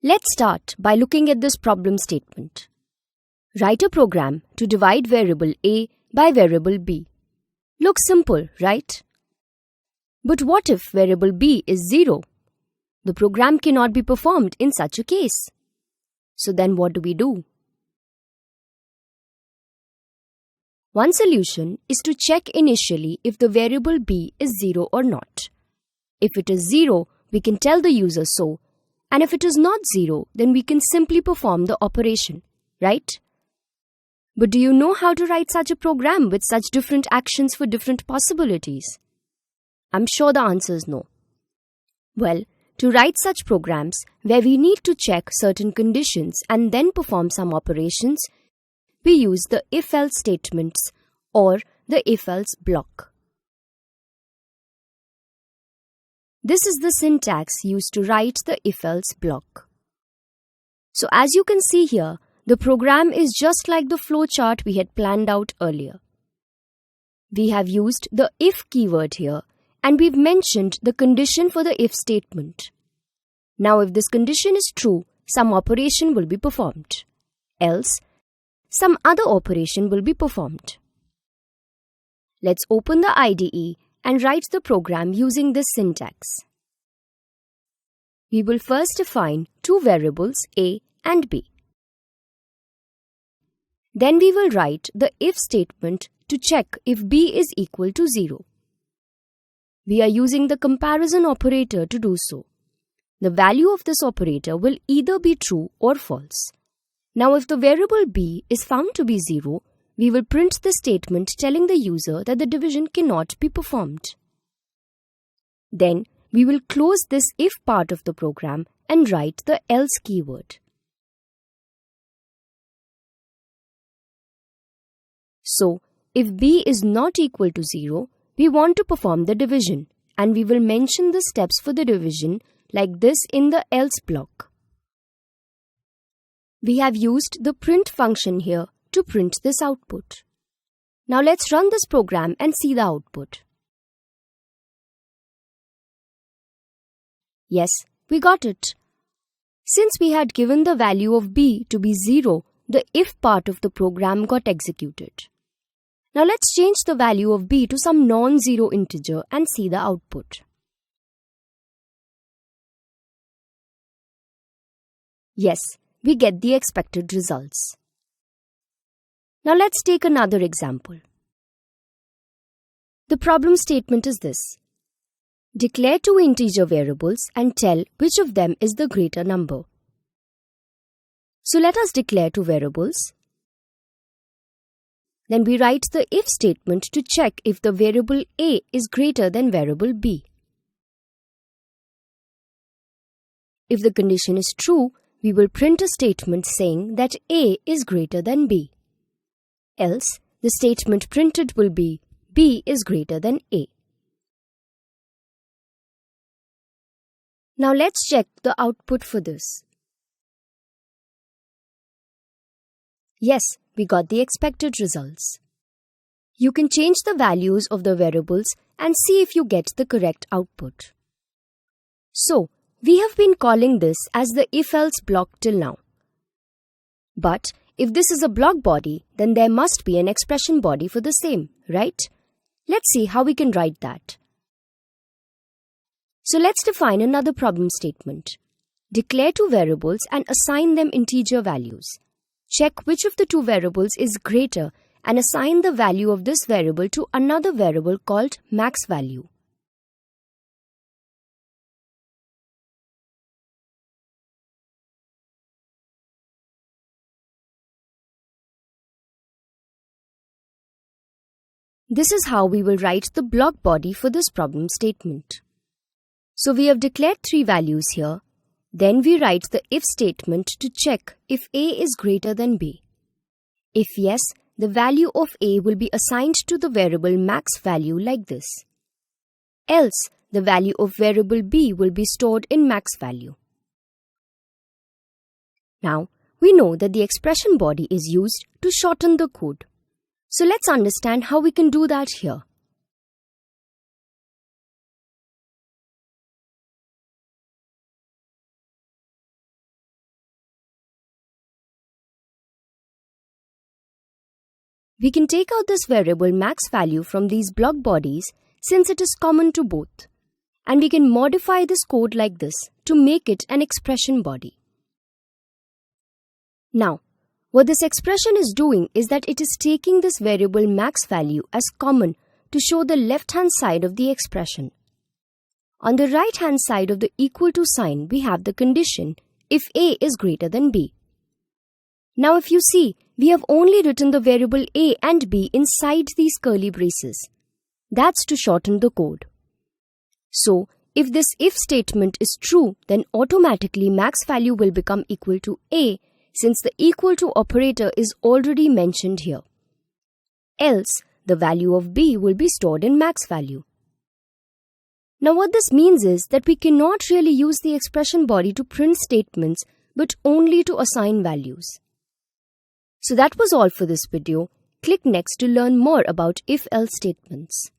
Let's start by looking at this problem statement. Write a program to divide variable a by variable b. Looks simple, right? But what if variable b is 0? The program cannot be performed in such a case. So then what do we do? One solution is to check initially if the variable b is 0 or not. If it is 0, we can tell the user so, and if it is not 0, then we can simply perform the operation, right? But do you know how to write such a program with such different actions for different possibilities? I'm sure the answer is no. Well, to write such programs where we need to check certain conditions and then perform some operations, we use the if-else statements or the if-else block. This is the syntax used to write the if-else block. So as you can see here, the program is just like the flowchart we had planned out earlier. We have used the if keyword here and we've mentioned the condition for the if statement. Now if this condition is true, some operation will be performed. Else, some other operation will be performed. Let's open the IDE and write the program using this syntax. We will first define two variables a and b. Then we will write the if statement to check if b is equal to 0. We are using the comparison operator to do so. The value of this operator will either be true or false. Now if the variable b is found to be 0, we will print the statement telling the user that the division cannot be performed. Then we will close this if part of the program and write the else keyword. So, if b is not equal to 0, we want to perform the division and we will mention the steps for the division like this in the else block. We have used the print function here to print this output. Now let's run this program and see the output. Yes, we got it. Since we had given the value of b to be 0, the if part of the program got executed. Now let's change the value of b to some non-zero integer and see the output. Yes, we get the expected results. Now let's take another example. The problem statement is this. Declare two integer variables and tell which of them is the greater number. So let us declare two variables. Then we write the if statement to check if the variable a is greater than variable b. If the condition is true, we will print a statement saying that a is greater than b. Else, the statement printed will be b is greater than a. Now let's check the output for this. Yes, we got the expected results. You can change the values of the variables and see if you get the correct output. So, we have been calling this as the if-else block till now. But if this is a block body, then there must be an expression body for the same, right? Let's see how we can write that. So let's define another problem statement. Declare two variables and assign them integer values. Check which of the two variables is greater and assign the value of this variable to another variable called max value. This is how we will write the block body for this problem statement. So we have declared three values here. Then we write the if statement to check if a is greater than b. If yes, the value of a will be assigned to the variable max value like this. Else, the value of variable b will be stored in max value. Now, we know that the expression body is used to shorten the code. So let's understand how we can do that here. We can take out this variable max value from these block bodies since it is common to both. And we can modify this code like this to make it an expression body. Now, what this expression is doing is that it is taking this variable max value as common to show the left-hand side of the expression. On the right-hand side of the equal to sign, we have the condition if A is greater than B. Now if you see, we have only written the variable A and B inside these curly braces. That's to shorten the code. So, if this if statement is true, then automatically max value will become equal to A since the equal to operator is already mentioned here. Else, the value of B will be stored in max value. Now what this means is that we cannot really use the expression body to print statements but only to assign values. So that was all for this video. Click next to learn more about if-else statements.